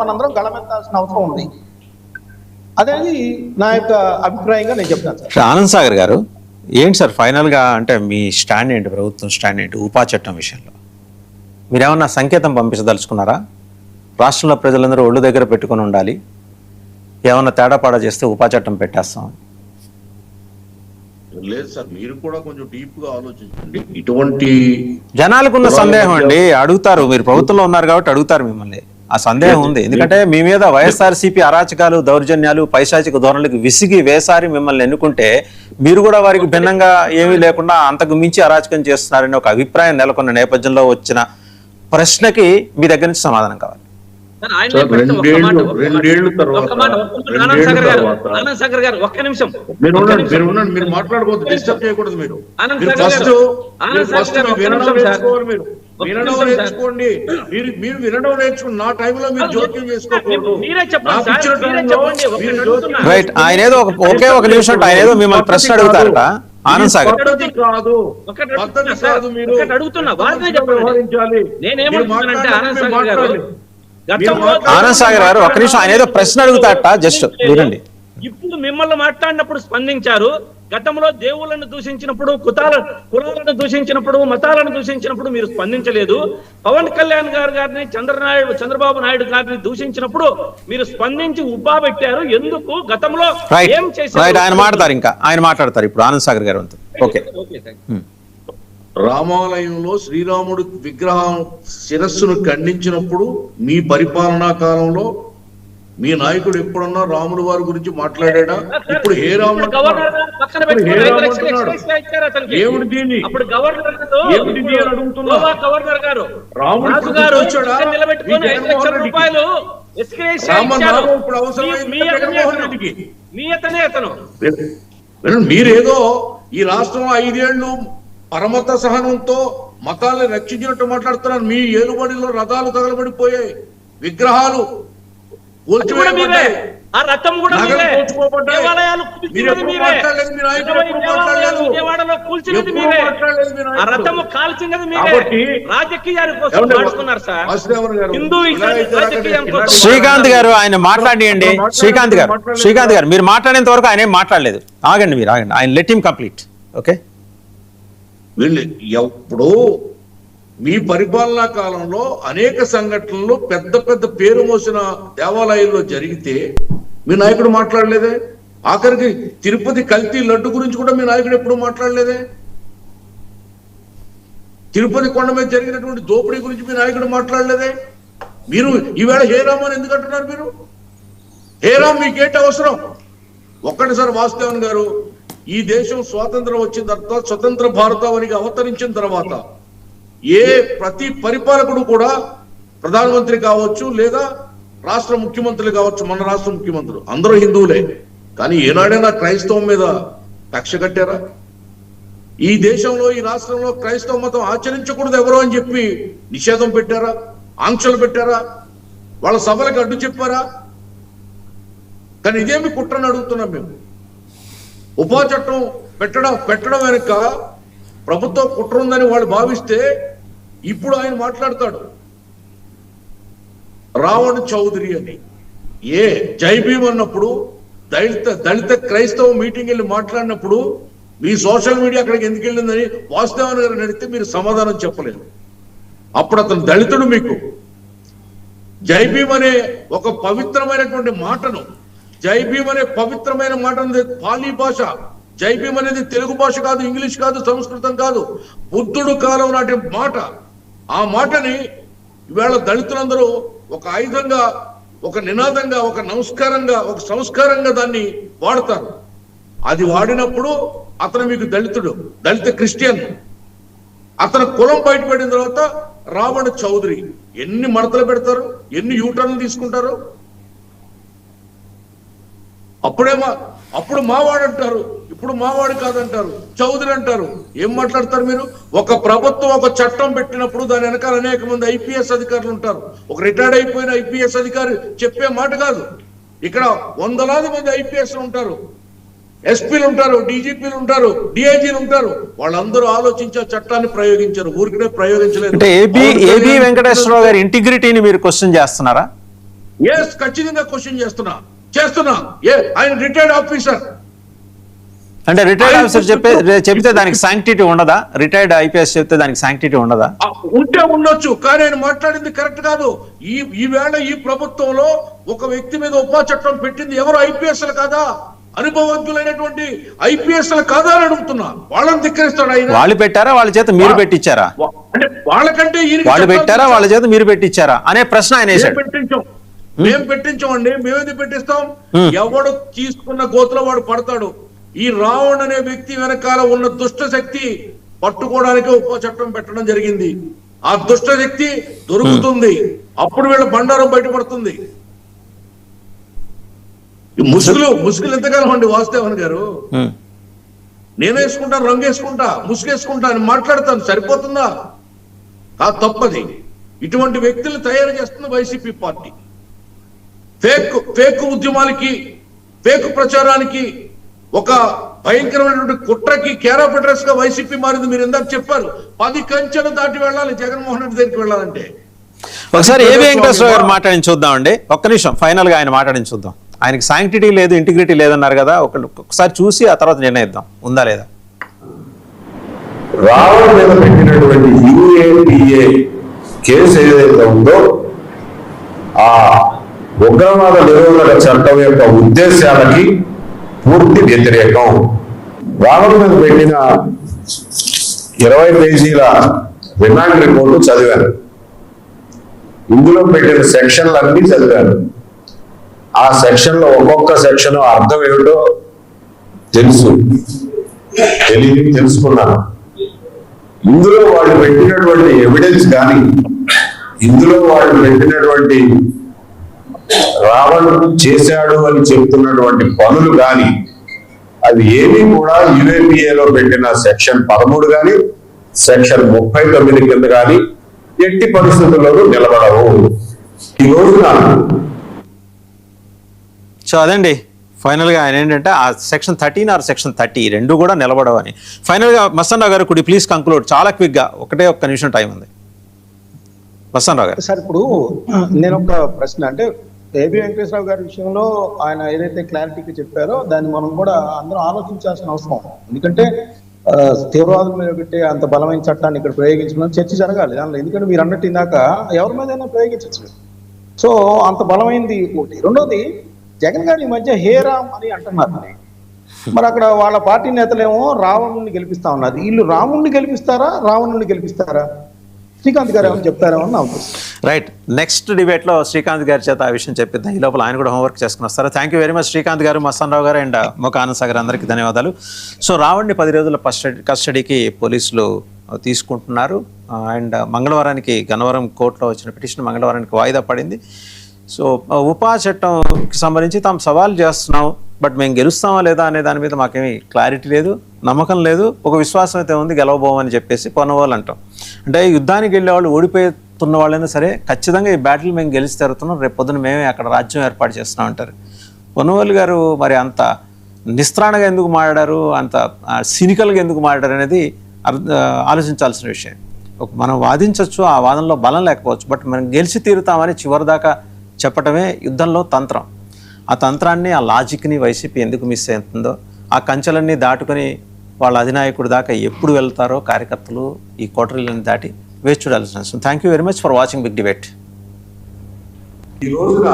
మనందరం గళమెత్తాల్సిన అవసరం ఉంది. అనేది నా యొక్క అభిప్రాయంగా నేను చెప్తాను సార్. ఆనంద్ సాగర్ గారు ఏంటి సార్ ఫైనల్గా అంటే మీ స్టాండ్ ఏంటి, ప్రభుత్వం స్టాండ్ ఏంటి ఉపా చట్టం విషయంలో? మీరేమన్నా సంకేతం పంపించదలుచుకున్నారా? రాష్ట్రంలో ప్రజలందరూ ఒళ్ళు దగ్గర పెట్టుకుని ఉండాలి, ఏమన్నా తేడాపాడా చేస్తే ఉపా చట్టం పెట్టేస్తాం? లేదు సార్, మీరు కూడా కొంచెం డీప్ గా ఆలోచించండి. ఇటువంటి జనాలకున్న సందేహం అండి, అడుగుతారు. మీరు ప్రభుత్వంలో ఉన్నారు కాబట్టి అడుగుతారు మిమ్మల్ని. ఆ సందేహం ఉంది, ఎందుకంటే మీ మీద వైఎస్ఆర్సీపీ అరాచకాలు, దౌర్జన్యాలు, పైశాచిక ధోరణులకు విసిగి వేసారి మిమ్మల్ని ఎన్నుకుంటే మీరు కూడా వారికి భిన్నంగా ఏమీ లేకుండా అంతకు మించి అరాచకం చేస్తున్నారని ఒక అభిప్రాయం నెలకొన్న నేపథ్యంలో వచ్చిన ప్రశ్నకి మీ దగ్గర నుంచి సమాధానం కావాలి. రెండేళ్ల తర్వాత మీరు మాట్లాడకూడదు, డిస్టర్బ్ చేయకూడదు. మీరు వినడం నేర్చుకోండి. మీరు వినడం నేర్చుకోండి. నా టైంలో మీరు జోక్యం చేసుకోకూడదు. రైట్. ఆయన ఏదో ఒకే ఒక నిమిషం ఆయన ఏదో మిమ్మల్ని ప్రశ్న అడుగుతారట. ఆనంద్ సాగర్ పద్ధతి కాదు, పద్ధతి కాదు. మీరు వ్యవహరించాలి. ఆనంద్ సాగర్ గారు ఒక్క నిమిషం, ఆయన ఏదో ప్రశ్న అడుగుతారట, జస్ట్ వినండి. ఇప్పుడు మిమ్మల్ని మాట్లాడినప్పుడు స్పందించారు. గతంలో దేవుళ్ళను దూషించినప్పుడు, కులాలను దూషించినప్పుడు, మతాలను దూషించినప్పుడు మీరు స్పందించలేదు. పవన్ కళ్యాణ్ గారిని చంద్రబాబు నాయుడు గారిని దూషించినప్పుడు మీరు స్పందించి ఉబ్బా పెట్టారు. ఎందుకు? గతంలో ఏం చేశారు? ఆయన మాట్లాడతారు, ఇంకా ఆయన మాట్లాడతారు ఇప్పుడు ఆనంద్ సాగర్ గారు. ఓకే. రామాలయంలో శ్రీరాముడు విగ్రహం శిరస్సును ఖండించినప్పుడు మీ పరిపాలనా కాలంలో మీ నాయకుడు ఎప్పుడన్నా రాముడు వారి గురించి మాట్లాడా? ఇప్పుడు హే రాముడు ఏమిటి దీన్ని అడుగుతున్నా? రాముడు వచ్చాడా? ఇప్పుడు అవసరమైంది జగన్మోహన్ రెడ్డికి. మీరేదో ఈ రాష్ట్రంలో 5 ఏళ్లు పరమత సహనంతో మతాలను రక్షించినట్టు మాట్లాడుతున్నారు. మీ ఏలుబడిలో రథాలు తగలబడిపోయాయి, విగ్రహాలు శ్రీకాంత్ గారు ఆయన మాట్లాడియండి. శ్రీకాంత్ గారు మీరు మాట్లాడేంత వరకు ఆయన ఏం మాట్లాడలేదు. ఆగండి, మీరు ఆగండి. ఆయన లెట్ హిమ్ కంప్లీట్. ఓకే. ఎప్పుడు మీ పరిపాలనా కాలంలో అనేక సంఘటనలు పెద్ద పెద్ద పేరు మోసిన దేవాలయాల్లో జరిగితే మీ నాయకుడు మాట్లాడలేదే? ఆఖరికి తిరుపతి కల్తీ లడ్డు గురించి కూడా మీ నాయకుడు ఎప్పుడు మాట్లాడలేదే? తిరుపతి కొండ మీద జరిగినటువంటి దోపిడీ గురించి మీ నాయకుడు మాట్లాడలేదే? మీరు ఈవేళ హేరామ్ అని ఎందుకు అంటున్నారు? మీరు హేరామ్ మీకేంటి అవసరం? ఒక్కటి సార్, వాసుదేవన్ గారు, ఈ దేశం స్వాతంత్రం వచ్చిన తర్వాత, స్వతంత్ర భారతావనికి అవతరించిన తర్వాత ప్రతి పరిపాలకుడు కూడా ప్రధానమంత్రి కావచ్చు, లేదా రాష్ట్ర ముఖ్యమంత్రులు కావచ్చు, మన రాష్ట్ర ముఖ్యమంత్రులు అందరూ హిందువులే. కానీ ఏనాడైనా క్రైస్తవం మీద కక్ష కట్టారా? ఈ దేశంలో, ఈ రాష్ట్రంలో క్రైస్తవ మతం ఆచరించకూడదు ఎవరో అని చెప్పి నిషేధం పెట్టారా? ఆంక్షలు పెట్టారా? వాళ్ళ సభలకు అడ్డు చెప్పారా? కానీ ఇదేమి కుట్రని అడుగుతున్నాం మేము. ఉపా చట్టం పెట్టడం వెనుక ప్రభుత్వం కుట్ర ఉందని వాళ్ళు భావిస్తే ఇప్పుడు ఆయన మాట్లాడతాడు రావణ్ చౌదరి అని. జై భీమ్ అన్నప్పుడు, దళిత క్రైస్తవ మీటింగ్ వెళ్ళి మాట్లాడినప్పుడు మీ సోషల్ మీడియా అక్కడికి ఎందుకు వెళ్ళిందని వాసుదేవన్ గారిని అడిగితే మీరు సమాధానం చెప్పలేదు. అప్పుడు అతను దళితుడు. మీకు జై భీమ్ అనే ఒక పవిత్రమైనటువంటి మాటను, జై భీమ్ అనే పవిత్రమైన మాటను, పాలీ భాష, జై భీమ్ అనేది తెలుగు భాష కాదు, ఇంగ్లీష్ కాదు, సంస్కృతం కాదు, బుద్ధుడు కాలం నాటి మాట. ఆ మాటని ఈవేళ దళితులందరూ ఒక ఆయుధంగా, ఒక నినాదంగా, ఒక నమస్కారంగా, ఒక సంస్కారంగా దాన్ని వాడతారు. అది వాడినప్పుడు అతను మీకు దళితుడు, దళిత క్రిస్టియన్. అతను కులం బయటపడిన తర్వాత రావణ్ చౌదరి. ఎన్ని మడతలు పెడతారు, ఎన్ని యూటర్న్లు తీసుకుంటారు? అప్పుడు మావాడు అంటారు, ఇప్పుడు మావాడు కాదంటారు, చౌదరి అంటారు. ఏం మాట్లాడతారు మీరు? ఒక ప్రభుత్వం ఒక చట్టం పెట్టినప్పుడు దాని వెనకాల అనేక మంది ఐపీఎస్ అధికారులు ఉంటారు. ఒక రిటైర్డ్ అయిపోయిన ఐపీఎస్ అధికారి చెప్పే మాట కాదు. ఇక్కడ వందలాది మంది ఐపీఎస్ ఉంటారు, ఎస్పీలు ఉంటారు, డీజీపీలు ఉంటారు, డిఐజీలు ఉంటారు. వాళ్ళందరూ ఆలోచించే చట్టాన్ని ప్రయోగించారు, ఊరికనే ప్రయోగించలేదు. ఏబీ వెంకటేశ్వరరావు గారి ఇంటిగ్రిటీని మీరు క్వశ్చన్ చేస్తున్నారా? ఎస్, ఖచ్చితంగా క్వశ్చన్ చేస్తున్నా. ఆయన రిటైర్డ్ ఆఫీసర్. అంటే రిటైర్డ్ ఆఫీసర్ చెప్తే దానికి శాంక్టిటీ ఉండదా? రిటైర్డ్ ఐపీఎస్ చెప్తే దానికి శాంక్టిటీ ఉండదా? ఉంటే ఉండొచ్చు, కానీ ఆయన మాట్లాడింది కరెక్ట్ కాదు. ఈవేళ ఈ ప్రభుత్వంలో ఒక వ్యక్తి మీద ఉపా చట్టం పెట్టింది ఎవరు? ఐపీఎస్లు కాదా? అనుభవజ్ఞులైనటువంటి ఐపీఎస్లు కాదా అని అడుగుతున్నా. వాళ్ళని ధిక్కరిస్తాడు ఆయన. వాళ్ళు పెట్టారా, వాళ్ళ చేత మీరు పెట్టించారా? అంటే వాళ్ళకంటే వాళ్ళు పెట్టారా, వాళ్ళ చేత మీరు పెట్టించారా అనే ప్రశ్న ఆయన వేశాడు. మేము పెట్టించామండి. మేమేది పెట్టిస్తాం? ఎవడు తీసుకున్న గోతులో వాడు పడతాడు. ఈ రావణ్ అనే వ్యక్తి వెనకాల ఉన్న దుష్ట శక్తి పట్టుకోవడానికి ఉప చట్టం పెట్టడం జరిగింది. ఆ దుష్ట శక్తి దొరుకుతుంది, అప్పుడు వీళ్ళ బండారం బయటపడుతుంది. ముసుగులు ఎంతకాలం అండి వాసుదేవన్ గారు? నేను వేసుకుంటాను, రంగు వేసుకుంటా, ముసుగేసుకుంటా అని మాట్లాడతాను, సరిపోతుందా? తప్పది. ఇటువంటి వ్యక్తులు తయారు చేస్తుంది వైసీపీ పార్టీ. ఫేక్ ఉద్యమాలకి, ఫేక్ ప్రచారానికి, ఒక భయంకరమైనటువంటి కుట్రకి కేర్ ఆఫ్ అడ్రస్ గా వైసీపీ మారింది. మీరు ఇందాక చెప్పారు 10 కంచెలు దాటి వెళ్ళాలి జగన్మోహన్ రెడ్డి దగ్గరికి వెళ్ళాలంటే. ఒకసారి ఏవి వెంకటేశ్వర గారు మాట్లాడి చూద్దామండి. ఒక్క నిమిషం, ఫైనల్ గా ఆయన మాట్లాడి చూద్దాం. ఆయనకి శాంక్టిటీ లేదు, ఇంటిగ్రిటీ లేదన్నారు కదా, ఒకసారి చూసి ఆ తర్వాత నిర్ణయిద్దాం ఉందా లేదా. రావణ్ మీద పెట్టినటువంటి యూఏపీఏ కేసు ఏదైతే ఉందో ఆ ఉగ్రవాద నిరోధక చట్టం యొక్క ఉద్దేశాలకి పూర్తి వ్యతిరేకం. రావణ్ మీద పెట్టిన 20 పేజీల రిమాండ్ రిపోర్టు చదివాను. ఇందులో పెట్టిన సెక్షన్లన్నీ చదివాను. ఆ సెక్షన్లో ఒక్కొక్క సెక్షన్ అర్థం ఏమిటో తెలుసుకున్నాను. ఇందులో వాళ్ళు పెట్టినటువంటి ఎవిడెన్స్ కానీ, ఇందులో వాళ్ళు పెట్టినటువంటి రావణ్ చేశాడు అని చెప్తున్నటువంటి పనులు కానీ, అవి ఏమీ కూడా యుఏపీఏలో పెట్టిన సెక్షన్ 13 కానీ సెక్షన్ 39 కింద కానీ ఎట్టి పరిస్థితుల్లోనూ నిలబడవు. ఈ రోజున సో అదండి ఫైనల్గా ఆయన ఏంటంటే ఆ సెక్షన్ 13 ఆర్ సెక్షన్ 30 రెండు కూడా నిలబడవని. ఫైనల్గా మస్తానరావు గారు కుడి ప్లీజ్ కంక్లూడ్ చాలా క్విక్గా, ఒక్క నిమిషం టైం ఉంది. మస్తానరావు గారు. సార్, ఇప్పుడు నేను ఒక ప్రశ్న, అంటే ఏబి వెంకటేశ్వరరావు గారి విషయంలో ఆయన ఏదైతే క్లారిటీగా చెప్పారో దాన్ని మనం కూడా అందరూ ఆలోచించాల్సిన అవసరం. ఎందుకంటే తీవ్రవాదుల మీద పెట్టే అంత బలమైన చట్టాన్ని ఇక్కడ ప్రయోగించడం చర్చ జరగాలి దానిలో. ఎందుకంటే మీరు అన్నట్టు ఇందాక ఎవరి మీదైనా ప్రయోగించచ్చు. సో అంత బలమైంది ఒకటి. రెండోది, జగన్ గారి మధ్య హే రామ్ అని అంటున్నారు. మరి అక్కడ వాళ్ళ పార్టీ నేతలేమో రావణుని గెలిపిస్తా ఉన్నారు. వీళ్ళు రాముణ్ణి గెలిపిస్తారా, రావణుని గెలిపిస్తారా? శ్రీకాంత్ గారు ఏమైనా చెప్తారేమో నా ఉద్దేశం. రైట్, నెక్స్ట్ డిబేట్లో శ్రీకాంత్ గారి చేత ఆ విషయం చెప్పిద్దాం. ఈ లోపల ఆయన కూడా హోంవర్క్ చేసుకుని వస్తారు. Thank you very much Srikanth గారు, మస్తానరావు గారు అండ్ మొక్క ఆనంద్ సాగర్, అందరికీ ధన్యవాదాలు. సో రావణ్ణి 10 రోజుల కస్టడీకి పోలీసులు తీసుకుంటున్నారు. అండ్ మంగళవారానికి గన్నవరం కోర్టులో వచ్చిన పిటిషన్ మంగళవారానికి వాయిదా పడింది. సో ఉపా చట్టంకి సంబంధించి తాము సవాల్ చేస్తున్నాం, బట్ మేము గెలుస్తామా లేదా అనే దాని మీద మాకేమీ క్లారిటీ లేదు, నమ్మకం లేదు. ఒక విశ్వాసం అయితే ఉంది, గెలవబోమని చెప్పేసి పొన్నవాళ్ళు అంటాం. అంటే యుద్ధానికి వెళ్ళే వాళ్ళు ఓడిపోతున్న వాళ్ళైనా సరే ఖచ్చితంగా ఈ బ్యాటిల్ మేము గెలిచి తెరుతున్నాం, రేపు పొద్దున మేమే అక్కడ రాజ్యం ఏర్పాటు చేస్తున్నాం అంటారు. పొన్నవాళ్ళు గారు మరి అంత నిస్త్రాణగా ఎందుకు మాట్లాడారు, అంత సినికల్గా ఎందుకు మాట్లాడారు అనేది ఆలోచించాల్సిన విషయం. మనం వాదించవచ్చు, ఆ వాదనలో బలం లేకపోవచ్చు, బట్ మనం గెలిచి తీరుతామని చివరిదాకా చెప్పటమే యుద్ధంలో తంత్రం. ఆ తంత్రాన్ని, ఆ లాజిక్ని వైసీపీ ఎందుకు మిస్ అవుతుందో, ఆ కంచెలన్నీ దాటుకొని వాళ్ళ అధినాయకుడి దాకా ఎప్పుడు వెళ్తారో కార్యకర్తలు ఈ కోటరీలను దాటి వేచి చూడాల్సిన అవసరం. Thank you very much for watching big debate. ఈ రోజున